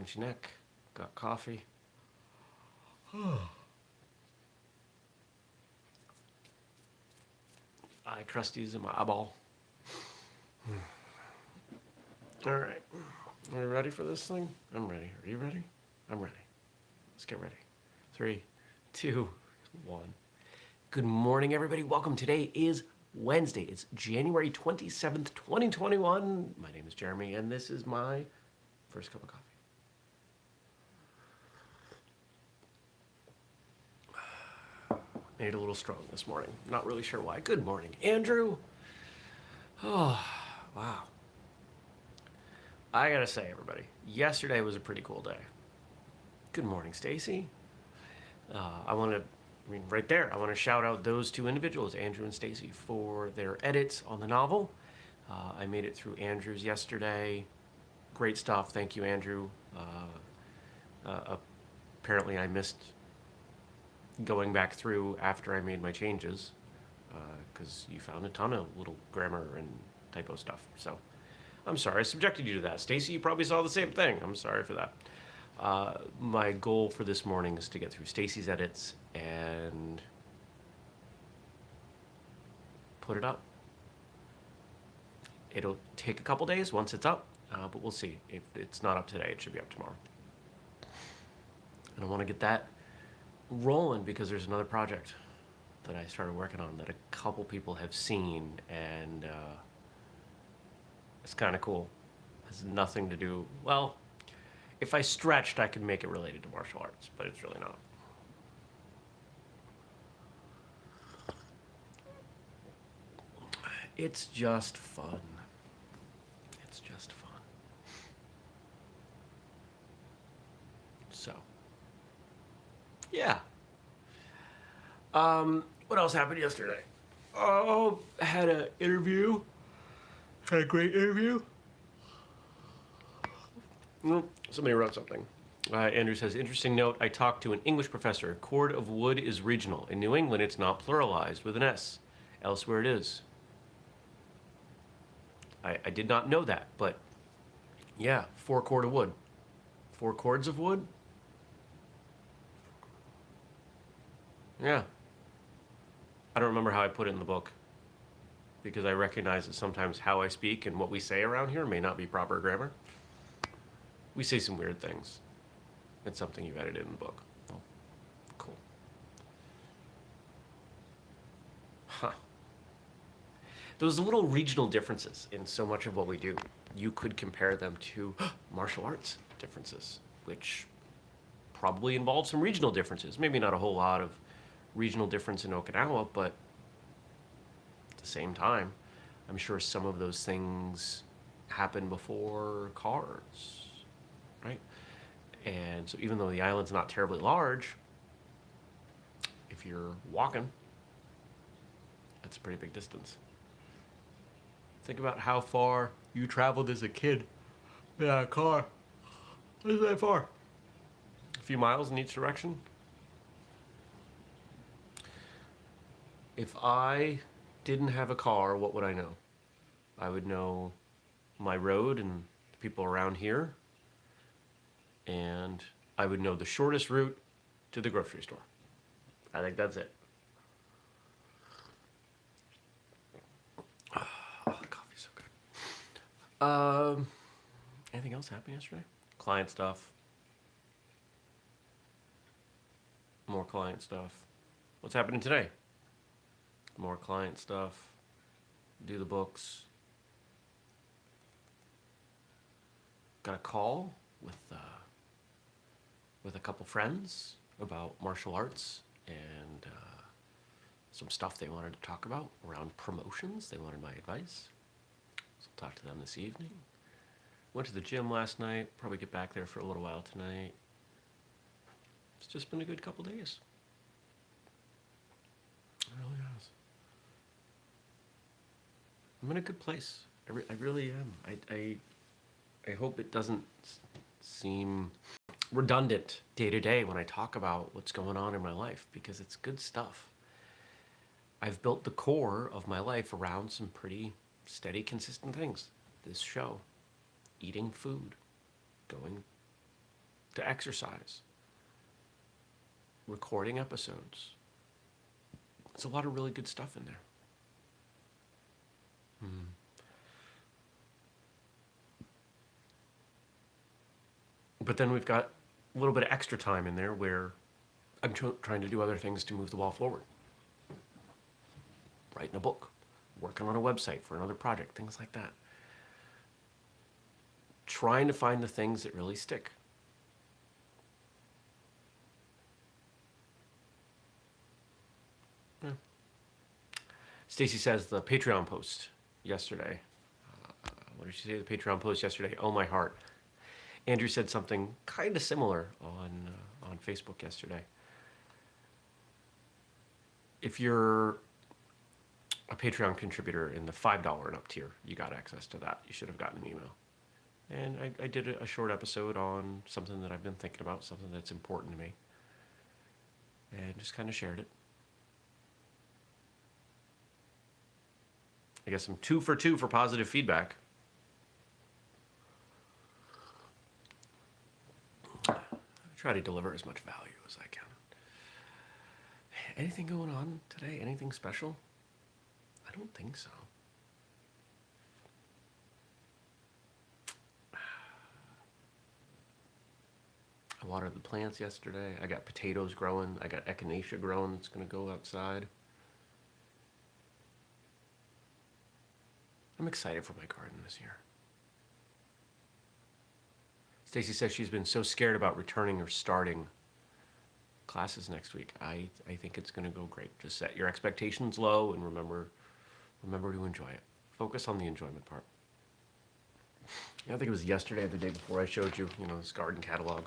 Crunchy neck. Got coffee. Eye crusties in my eyeball. All right. Are you ready for this thing? I'm ready. Are you ready? I'm ready. Let's get ready. 3, 2, 1. Good morning, everybody. Welcome. Today is Wednesday. It's January 27th, 2021. My name is Jeremy, and this is my first cup of coffee. Made it a little strong this morning. Not really sure why. Good morning, Andrew. Oh, wow. I gotta say, everybody, yesterday was a pretty cool day. Good morning, Stacy. Right there, I want to shout out those two individuals, Andrew and Stacy, for their edits on the novel. I made it through Andrew's yesterday. Great stuff. Thank you, Andrew. Apparently, I missed going back through after I made my changes because you found a ton of little grammar and typo stuff. So I'm sorry I subjected you to that. Stacy, you probably saw the same thing. I'm sorry for that. My goal for this morning is to get through Stacy's edits and put it up. It'll take a couple days once it's up, but we'll see. If it's not up today, it should be up tomorrow. And I want to get that rolling because there's another project that I started working on that a couple people have seen, and it's kind of cool. It has nothing to do, well, if I stretched, I could make it related to martial arts, but it's really not. It's just fun. It's just fun. So, yeah. What else happened yesterday? Oh, I had an interview. Had a great interview. Somebody wrote something. Andrew says, interesting note, I talked to an English professor. Cord of wood is regional. In New England, it's not pluralized with an S. Elsewhere it is. I did not know that, but yeah, 4 cord of wood. 4 cords of wood? Yeah. I don't remember how I put it in the book because I recognize that sometimes how I speak and what we say around here may not be proper grammar. We say some weird things. It's something you edited in the book. Oh, cool. Huh. Those little regional differences in so much of what we do, you could compare them to martial arts differences, which probably involve some regional differences. Maybe not a whole lot of regional difference in Okinawa, but at the same time, I'm sure some of those things happen before cars, right? And so even though the island's not terribly large, if you're walking, that's a pretty big distance. Think about how far you traveled as a kid in a car. What is that far? A few miles in each direction? If I didn't have a car, what would I know? I would know my road and the people around here, and I would know the shortest route to the grocery store. I think that's it. Oh, the coffee's so good. Anything else happen yesterday? Client stuff. More client stuff. What's happening today? More client stuff. Do the books. Got a call with a couple friends about martial arts and some stuff they wanted to talk about around promotions. They wanted my advice. So I'll talk to them this evening. Went to the gym last night. Probably get back there for a little while tonight. It's just been a good couple days. It really has. I'm in a good place. I really am. I hope it doesn't seem redundant day to day when I talk about what's going on in my life, because it's good stuff. I've built the core of my life around some pretty steady, consistent things. This show, eating food, going to exercise, recording episodes. There's a lot of really good stuff in there. But then we've got a little bit of extra time in there where I'm trying to do other things to move the ball forward. Writing a book, working on a website for another project, things like that. Trying to find the things that really stick. Yeah. Stacy says the Patreon post yesterday. What did she say? The Patreon post yesterday. Oh, my heart. Andrew said something kind of similar on Facebook yesterday. If you're a Patreon contributor in the $5 and up tier, you got access to that. You should have gotten an email. And I did a short episode on something that I've been thinking about, something that's important to me. And just kind of shared it. I guess I'm 2 for 2 for positive feedback. I try to deliver as much value as I can. Anything going on today? Anything special? I don't think so. I watered the plants yesterday. I got potatoes growing. I got echinacea growing that's going to go outside. I'm excited for my garden this year. Stacy says she's been so scared about returning or starting classes next week. I think it's going to go great. Just set your expectations low and remember to enjoy it. Focus on the enjoyment part. I think it was yesterday or the day before I showed you, this garden catalog.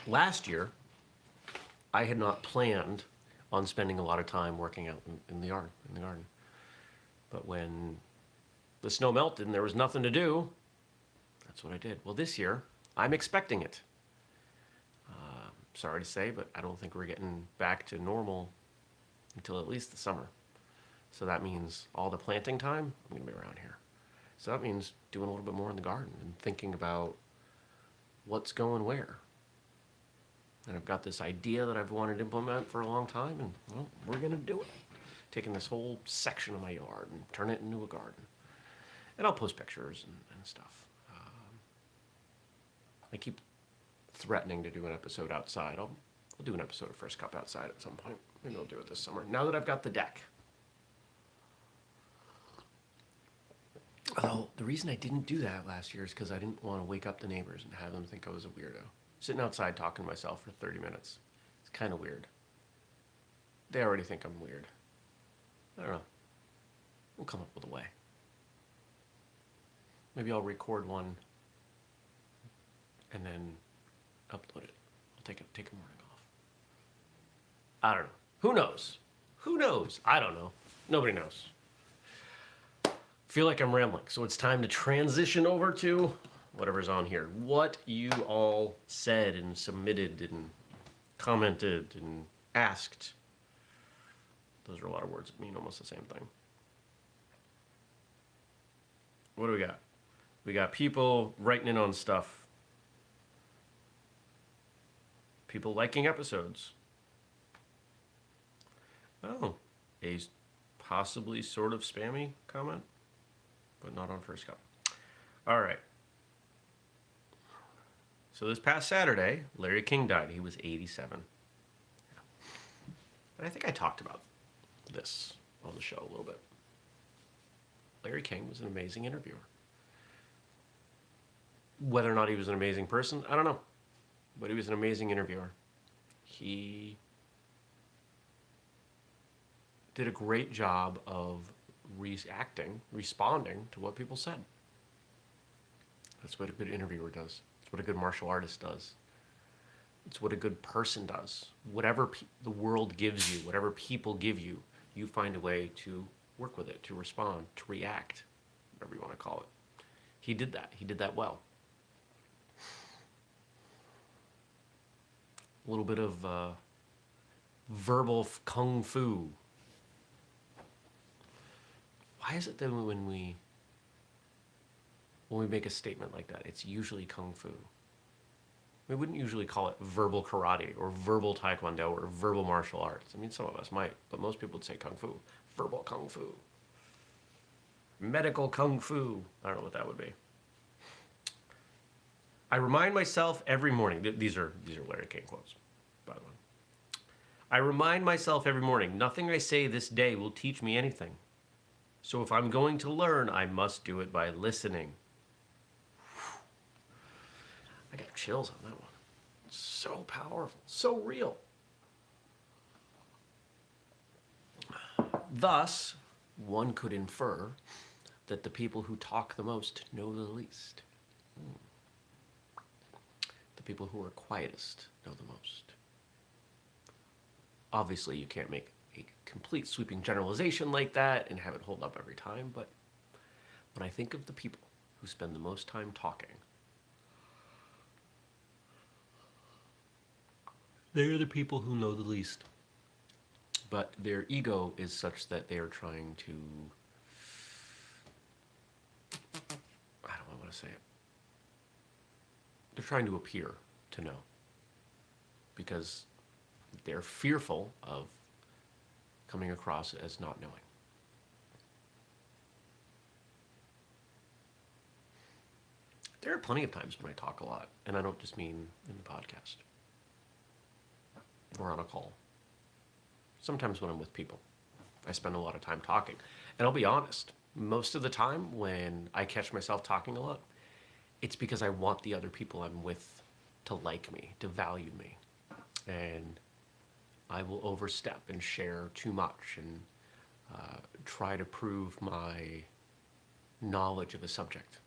Last year, I had not planned on spending a lot of time working out in the garden. But when the snow melted and there was nothing to do, that's what I did. Well, this year, I'm expecting it. Sorry to say, but I don't think we're getting back to normal until at least the summer. So that means all the planting time, I'm going to be around here. So that means doing a little bit more in the garden and thinking about what's going where. And I've got this idea that I've wanted to implement for a long time, and well, we're going to do it. Taking this whole section of my yard and turn it into a garden. And I'll post pictures and stuff. I keep threatening to do an episode outside. I'll do an episode of First Cup outside at some point. Maybe I'll do it this summer. Now that I've got the deck. Although, the reason I didn't do that last year is because I didn't want to wake up the neighbors and have them think I was a weirdo. Sitting outside talking to myself for 30 minutes. It's kind of weird. They already think I'm weird. I don't know. We'll come up with a way. Maybe I'll record one and then upload it. I'll take a morning off. I don't know. Who knows? Who knows? I don't know. Nobody knows. Feel like I'm rambling, so it's time to transition over to whatever's on here. What you all said and submitted and commented and asked. Those are a lot of words that mean almost the same thing. What do we got? We got people writing in on stuff. People liking episodes. Oh, a possibly sort of spammy comment, but not on First Cup. All right. So this past Saturday, Larry King died. He was 87. And I think I talked about this on the show a little bit. Larry King was an amazing interviewer. Whether or not he was an amazing person, I don't know. But he was an amazing interviewer. He did a great job of responding to what people said. That's what a good interviewer does. It's what a good martial artist does. It's what a good person does. Whatever the world gives you, whatever people give you, you find a way to work with it, to respond, to react, whatever you want to call it. He did that. He did that well. A little bit of verbal kung fu. Why is it that when we when we make a statement like that, it's usually kung fu. We wouldn't usually call it verbal karate or verbal taekwondo or verbal martial arts. I mean, some of us might, but most people would say kung fu. Verbal kung fu. Medical kung fu. I don't know what that would be. I remind myself every morning. These are Larry King quotes, by the way. I remind myself every morning, nothing I say this day will teach me anything. So if I'm going to learn, I must do it by listening. I got chills on that one. So powerful, so real. Thus, one could infer that the people who talk the most know the least. The people who are quietest know the most. Obviously, you can't make a complete sweeping generalization like that and have it hold up every time, but when I think of the people who spend the most time talking, they're the people who know the least. But their ego is such that they are trying to, I don't want to say it. They're trying to appear to know because they're fearful of coming across as not knowing. There are plenty of times when I talk a lot, and I don't just mean in the podcast or on a call. Sometimes when I'm with people, I spend a lot of time talking. And I'll be honest, most of the time when I catch myself talking a lot, it's because I want the other people I'm with to like me, to value me. And I will overstep and share too much and try to prove my knowledge of a subject.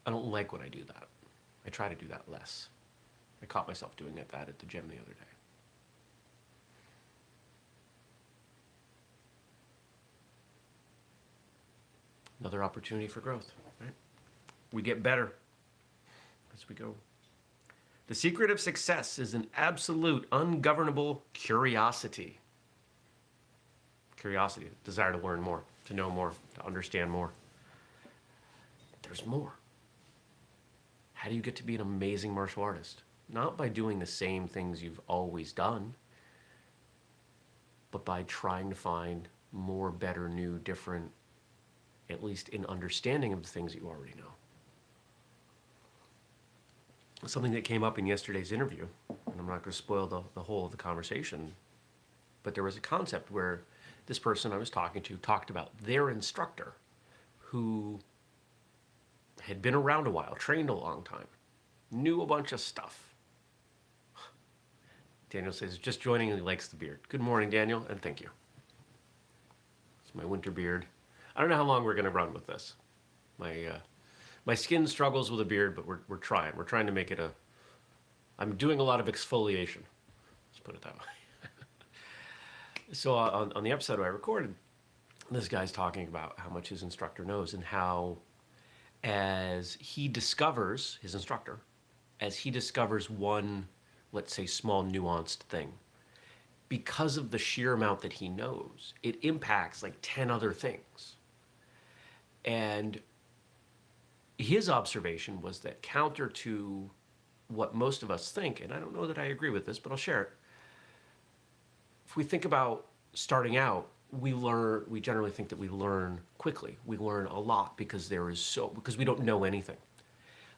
I don't like when I do that. I try to do that less. I caught myself doing that at the gym the other day. Another opportunity for growth, right? We get better as we go. The secret of success is an absolute, ungovernable curiosity. Curiosity, desire to learn more, to know more, to understand more. There's more. How do you get to be an amazing martial artist? Not by doing the same things you've always done, but by trying to find more, better, new, different, at least in understanding of the things that you already know. Something that came up in yesterday's interview, and I'm not going to spoil the whole of the conversation, but there was a concept where this person I was talking to talked about their instructor who had been around a while, trained a long time, knew a bunch of stuff. Daniel says, just joining and he likes the beard. Good morning, Daniel, and thank you. It's my winter beard. I don't know how long we're going to run with this. My skin struggles with a beard, but we're trying. We're trying to make it I'm doing a lot of exfoliation. Let's put it that way. So on the episode I recorded, this guy's talking about how much his instructor knows and how as he discovers, his instructor, as he discovers one, let's say, small nuanced thing, because of the sheer amount that he knows, it impacts like 10 other things. And his observation was that counter to what most of us think, and I don't know that I agree with this, but I'll share it. If we think about starting out, we generally think that we learn quickly. We learn a lot because we don't know anything.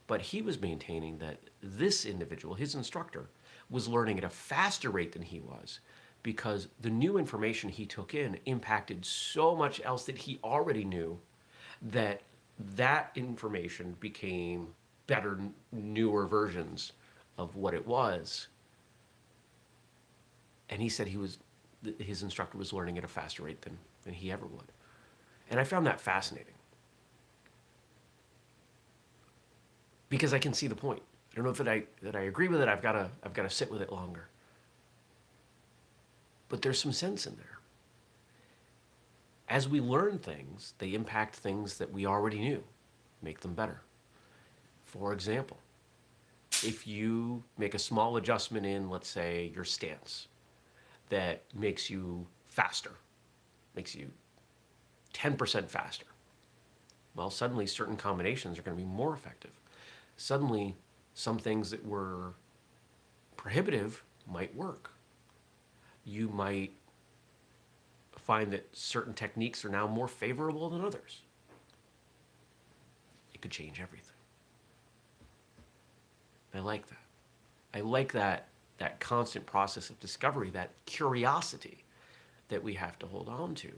But he was maintaining that this individual, his instructor, was learning at a faster rate than he was because the new information he took in impacted so much else that he already knew that information became better, newer versions of what it was. And he said his instructor was learning at a faster rate than he ever would. And I found that fascinating. Because I can see the point. I don't know if that I agree with it. I've got to sit with it longer. But there's some sense in there. As we learn things, they impact things that we already knew, make them better. For example, if you make a small adjustment in, let's say, your stance that makes you faster, makes you 10% faster. Well, suddenly certain combinations are going to be more effective. Suddenly, some things that were prohibitive might work. You might find that certain techniques are now more favorable than others. It could change everything. I like that. I like that constant process of discovery, that curiosity that we have to hold on to,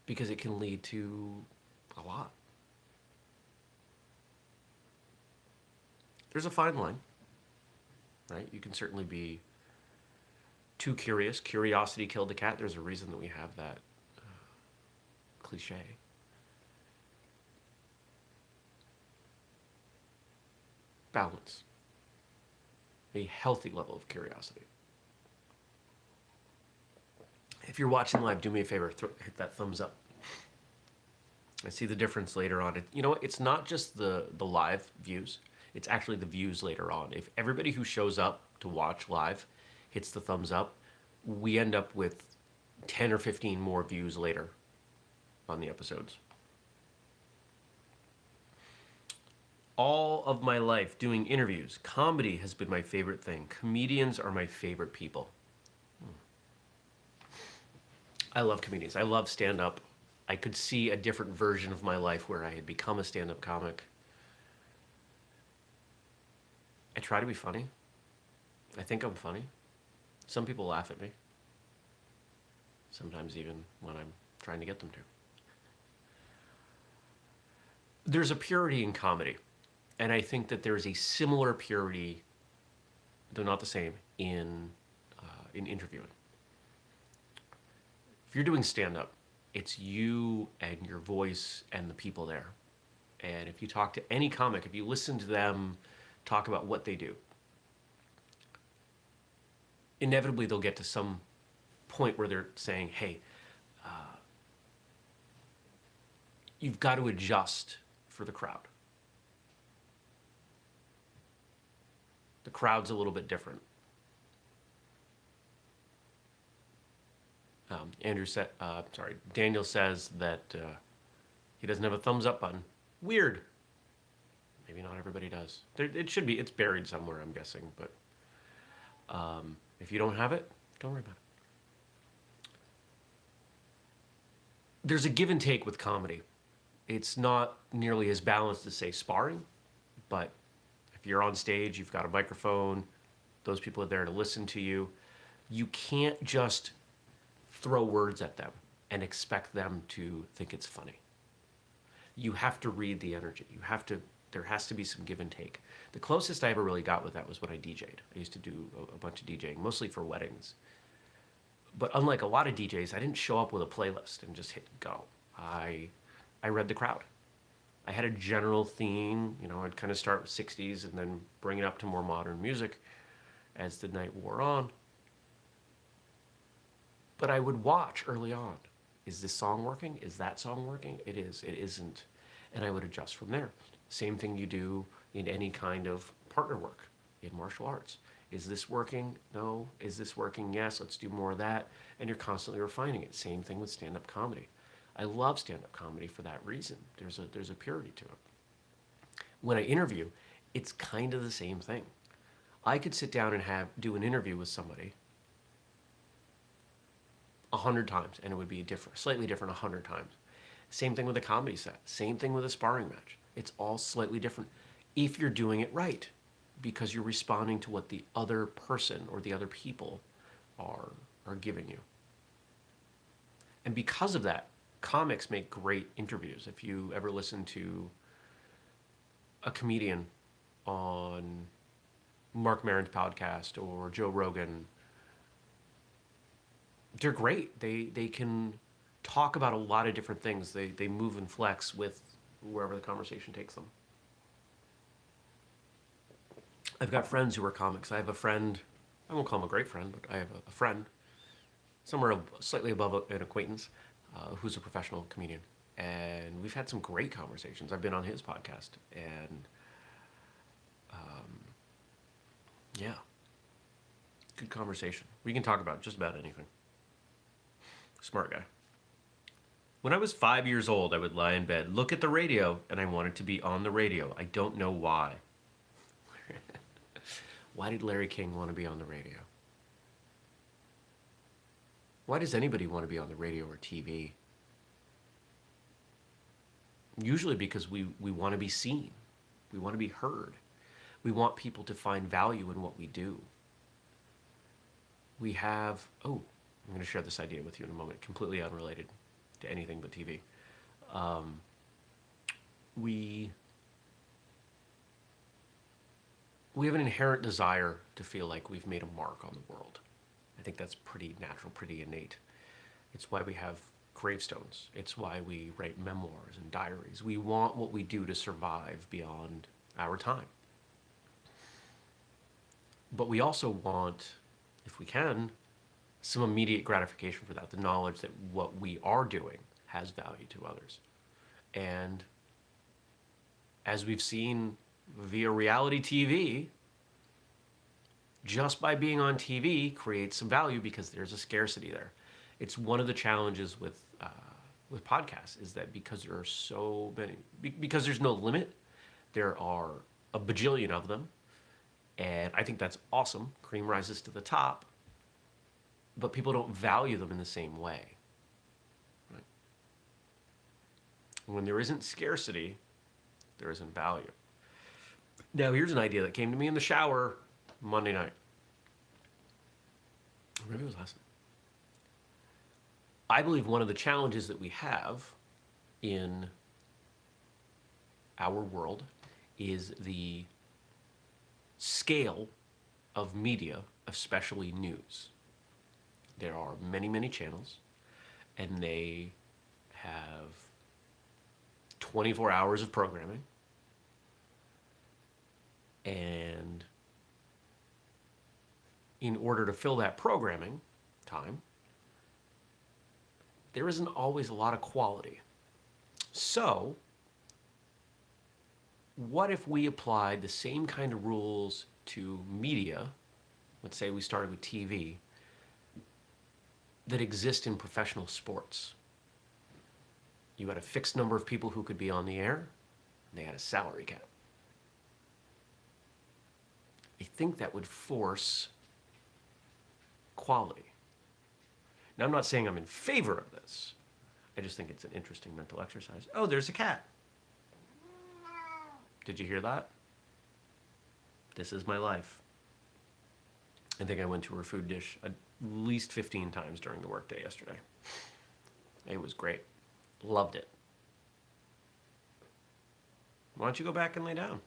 because it can lead to a lot. There's a fine line, right? You can certainly be too curious. Curiosity killed the cat. There's a reason that we have that cliche. Balance. A healthy level of curiosity. If you're watching live, do me a favor, hit that thumbs up. I see the difference later on. You know what? It's not just the live views. It's actually the views later on. If everybody who shows up to watch live hits the thumbs up, we end up with 10 or 15 more views later on the episodes. All of my life doing interviews, comedy has been my favorite thing. Comedians are my favorite people. I love comedians. I love stand-up. I could see a different version of my life where I had become a stand-up comic. I try to be funny. I think I'm funny. Some people laugh at me. Sometimes even when I'm trying to get them to. There's a purity in comedy. And I think that there's a similar purity, though not the same, in interviewing. If you're doing stand-up, it's you and your voice and the people there. And if you talk to any comic, if you listen to them talk about what they do, inevitably they'll get to some point where they're saying, hey, you've got to adjust for the crowd. The crowd's a little bit different. Daniel says that he doesn't have a thumbs up button. Weird. Maybe not everybody does. It should be. It's buried somewhere, I'm guessing. But if you don't have it, don't worry about it. There's a give and take with comedy. It's not nearly as balanced as, say, sparring, but if you're on stage, you've got a microphone, those people are there to listen to you. You can't just throw words at them and expect them to think it's funny. You have to read the energy. There has to be some give and take. The closest I ever really got with that was when I DJ'd. I used to do a bunch of DJing, mostly for weddings. But unlike a lot of DJs, I didn't show up with a playlist and just hit go. I read the crowd. I had a general theme, I'd kind of start with 60s and then bring it up to more modern music as the night wore on. But I would watch early on. Is this song working? Is that song working? It is. It isn't. And I would adjust from there. Same thing you do in any kind of partner work in martial arts. Is this working? No. Is this working? Yes. Let's do more of that. And you're constantly refining it. Same thing with stand-up comedy. I love stand-up comedy for that reason. There's a purity to it. When I interview, it's kind of the same thing. I could sit down and do an interview with somebody 100 times, and it would be slightly different 100 times. Same thing with a comedy set. Same thing with a sparring match. It's all slightly different if you're doing it right, because you're responding to what the other person or the other people are giving you. And because of that, comics make great interviews. If you ever listen to a comedian on Mark Maron's podcast or Joe Rogan, they're great. They can talk about a lot of different things. They move and flex with wherever the conversation takes them. I've got friends who are comics. I have a friend, I won't call him a great friend, but I have a friend, somewhere slightly above an acquaintance, who's a professional comedian. And we've had some great conversations. I've been on his podcast, and yeah, good conversation. We can talk about just about anything. Smart guy. When I was 5 years old, I would lie in bed, look at the radio, and I wanted to be on the radio. I don't know why. Why did Larry King want to be on the radio? Why does anybody want to be on the radio or TV? Usually because we want to be seen. We want to be heard. We want people to find value in what we do. We have, I'm going to share this idea with you in a moment, completely unrelated to anything but TV. We have an inherent desire to feel like we've made a mark on the world. I think that's pretty natural, pretty innate. It's why we have gravestones. It's why we write memoirs and diaries. We want what we do to survive beyond our time. But we also want, if we can, some immediate gratification for that, the knowledge that what we are doing has value to others. And as we've seen via reality TV, just by being on TV creates some value because there's a scarcity there. It's one of the challenges with podcasts is that because there are so many, because there's no limit, there are a bajillion of them, and I think that's awesome. Cream rises to the top, but people don't value them in the same way. Right? When there isn't scarcity, there isn't value. Now, here's an idea that came to me in the shower Monday night. Or maybe it was last night. I believe one of the challenges that we have in our world is the scale of media, especially news. There are many, many channels, and they have 24 hours of programming. And in order to fill that programming time, there isn't always a lot of quality. So, what if we applied the same kind of rules to media, let's say we started with TV, that exist in professional sports? You had a fixed number of people who could be on the air, and they had a salary cap. I think that would force quality. Now, I'm not saying I'm in favor of this. I just think it's an interesting mental exercise. Oh, there's a cat. Did you hear that? This is my life. I think I went to her food dish at least 15 times during the workday yesterday. It was great. Loved it. Why don't you go back and lay down?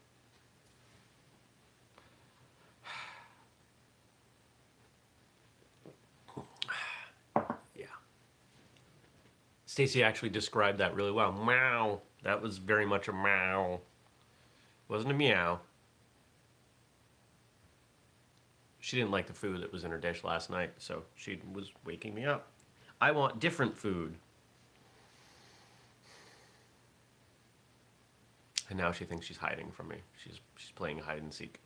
Stacy actually described that really well. Meow. That was very much a meow. Wasn't a meow. She didn't like the food that was in her dish last night, so she was waking me up. I want different food. And now she thinks she's hiding from me. She's playing hide and seek.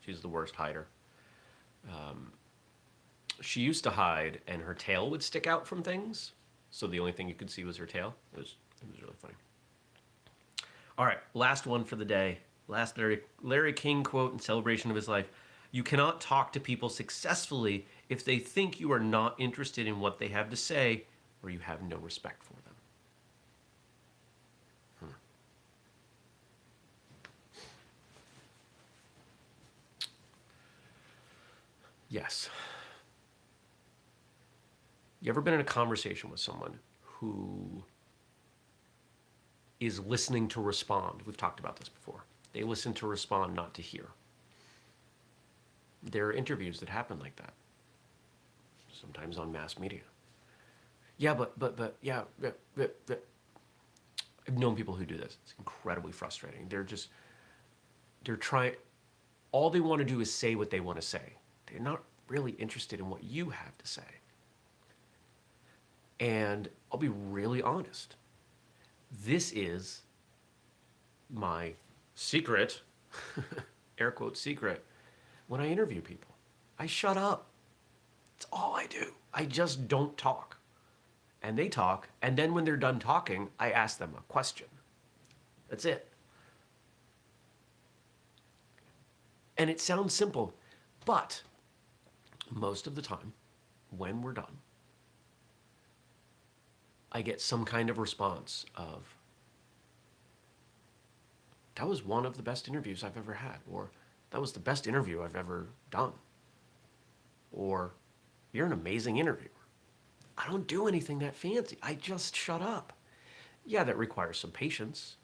She's the worst hider. She used to hide, and her tail would stick out from things. So the only thing you could see was her tail. It was really funny. All right, last one for the day. Last Larry King quote in celebration of his life. You cannot talk to people successfully if they think you are not interested in what they have to say or you have no respect for them. Yes. You ever been in a conversation with someone who is listening to respond? We've talked about this before. They listen to respond, not to hear. There are interviews that happen like that, sometimes on mass media. Yeah, but I've known people who do this. It's incredibly frustrating. They're trying, all they want to do is say what they want to say. They're not really interested in what you have to say. And I'll be really honest. This is my secret, air quote secret, when I interview people. I shut up. It's all I do. I just don't talk. and they talk, and then when they're done talking, I ask them a question. That's it. And it sounds simple, but most of the time, when we're done, I get some kind of response of, that was one of the best interviews I've ever had, or that was the best interview I've ever done, or you're an amazing interviewer. I don't do anything that fancy. I just shut up. Yeah, that requires some patience.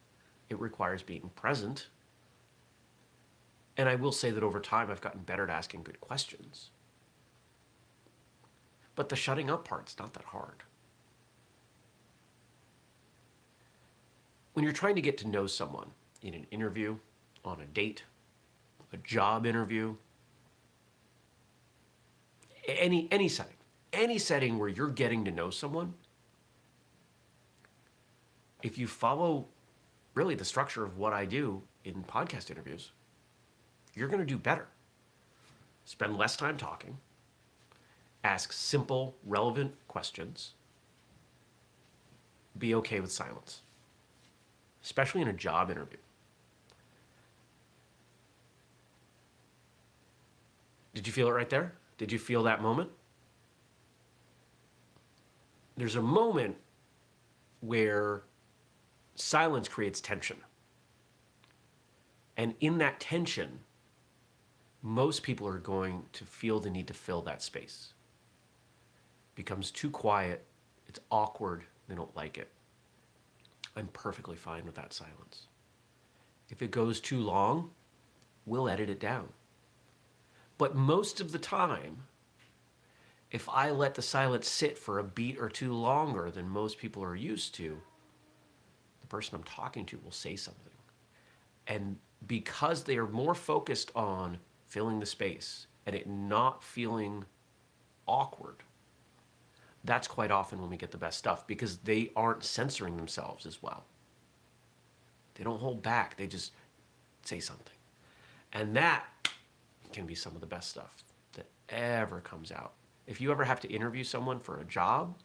It requires being present. And I will say that over time, I've gotten better at asking good questions. But the shutting up part's not that hard. When you're trying to get to know someone in an interview, on a date, a job interview, any setting where you're getting to know someone, if you follow really the structure of what I do in podcast interviews, you're going to do better. Spend less time talking, ask simple, relevant questions, be okay with silence, especially in a job interview. Did you feel it right there? Did you feel that moment? There's a moment where silence creates tension. And in that tension, most people are going to feel the need to fill that space. It becomes too quiet, it's awkward, they don't like it. I'm perfectly fine with that silence. If it goes too long, we'll edit it down. But most of the time, if I let the silence sit for a beat or two longer than most people are used to, the person I'm talking to will say something. And because they are more focused on filling the space and it not feeling awkward, that's quite often when we get the best stuff, because they aren't censoring themselves as well. They don't hold back, they just say something. And that can be some of the best stuff that ever comes out. If you ever have to interview someone for a job,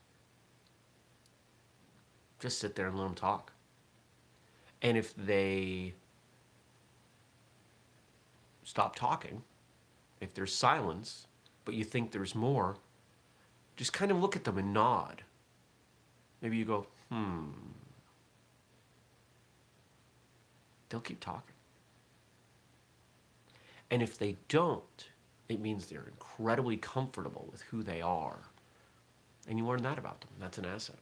just sit there and let them talk. And if they stop talking, if there's silence, but you think there's more, just kind of look at them and nod. Maybe you go, They'll keep talking. And if they don't, it means they're incredibly comfortable with who they are. And you learn that about them. That's an asset.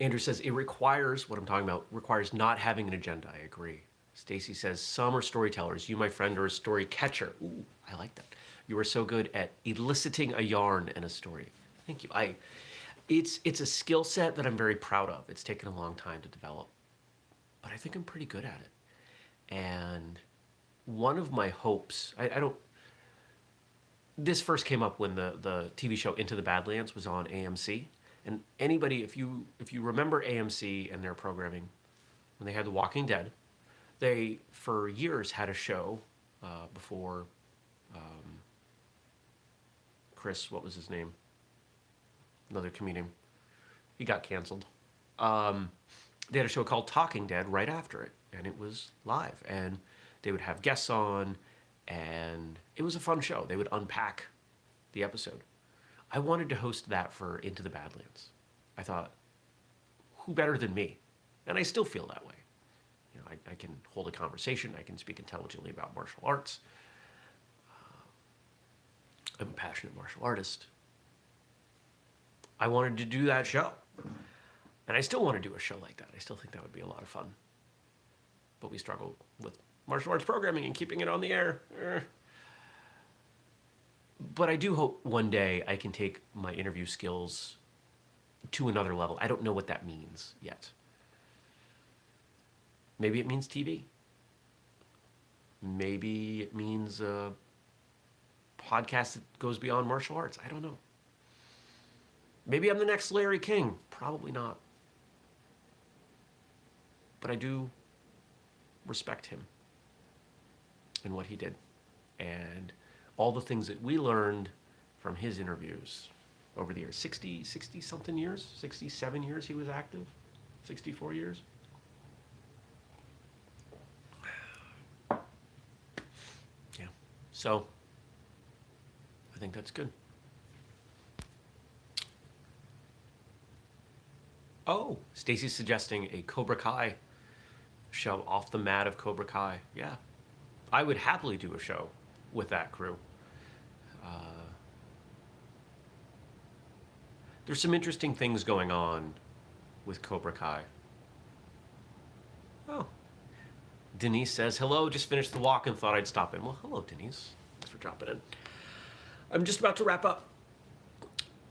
Andrew says, it requires, what I'm talking about, requires not having an agenda. I agree. Stacy says, some are storytellers. You, my friend, are a story catcher. Ooh, I like that. You are so good at eliciting a yarn and a story. Thank you. It's a skill set that I'm very proud of. It's taken a long time to develop, but I think I'm pretty good at it. And one of my hopes, this first came up when the TV show Into the Badlands was on AMC. And anybody, if you remember AMC and their programming, when they had The Walking Dead, they, for years, had a show before Chris, what was his name? Another comedian. He got canceled. They had a show called Talking Dead right after it, and it was live. And they would have guests on, and it was a fun show. They would unpack the episode. I wanted to host that for Into the Badlands. I thought, who better than me? And I still feel that way. You know, I can hold a conversation. I can speak intelligently about martial arts. I'm a passionate martial artist. I wanted to do that show. And I still want to do a show like that. I still think that would be a lot of fun. But we struggle with martial arts programming and keeping it on the air. But I do hope one day I can take my interview skills to another level. I don't know what that means yet. Maybe it means TV. Maybe it means a podcast that goes beyond martial arts. I don't know. Maybe I'm the next Larry King. Probably not. But I do respect him and what he did. And all the things that we learned from his interviews over the years. 60 something years, 67 years he was active, 64 years. Yeah. So I think that's good. Oh, Stacy's suggesting a Cobra Kai show, off the mat of Cobra Kai. Yeah, I would happily do a show with that crew. There's some interesting things going on with Cobra Kai. Oh, Denise says, hello, just finished the walk and thought I'd stop in. Well, hello, Denise. Thanks for dropping in. I'm just about to wrap up.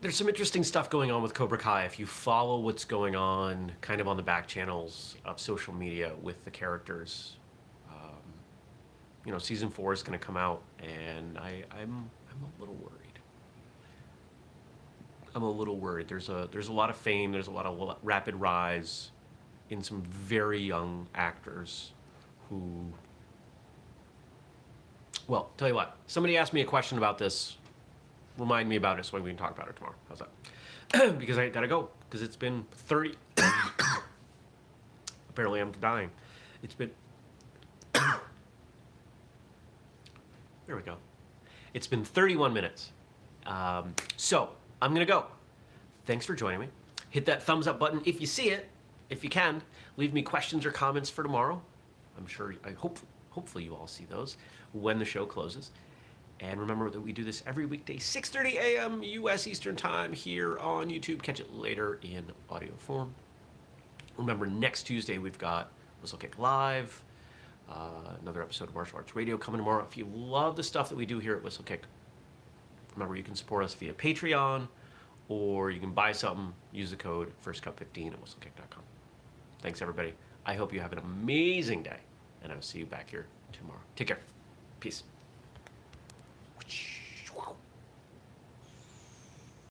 There's some interesting stuff going on with Cobra Kai. If you follow what's going on kind of on the back channels of social media with the characters, season 4 is going to come out, and I'm a little worried. I'm a little worried. There's a lot of fame. There's a lot of rapid rise in some very young actors who. Well, tell you what. Somebody asked me a question about this. Remind me about it so we can talk about it tomorrow. How's that? Because I gotta go. Because it's been 30. Apparently, I'm dying. It's been. There we go. It's been 31 minutes. So I'm gonna go. Thanks for joining me. Hit that thumbs up button if you see it. If you can, leave me questions or comments for tomorrow. I'm sure. Hopefully you all see those when the show closes. And remember that we do this every weekday, 6:30 a.m. U.S. Eastern Time here on YouTube. Catch it later in audio form. Remember, next Tuesday we've got Whistlekick Live, another episode of Martial Arts Radio coming tomorrow. If you love the stuff that we do here at Whistlekick, remember you can support us via Patreon, or you can buy something, use the code FIRSTCUP15 at whistlekick.com. Thanks, everybody. I hope you have an amazing day, and I'll see you back here tomorrow. Take care. Peace.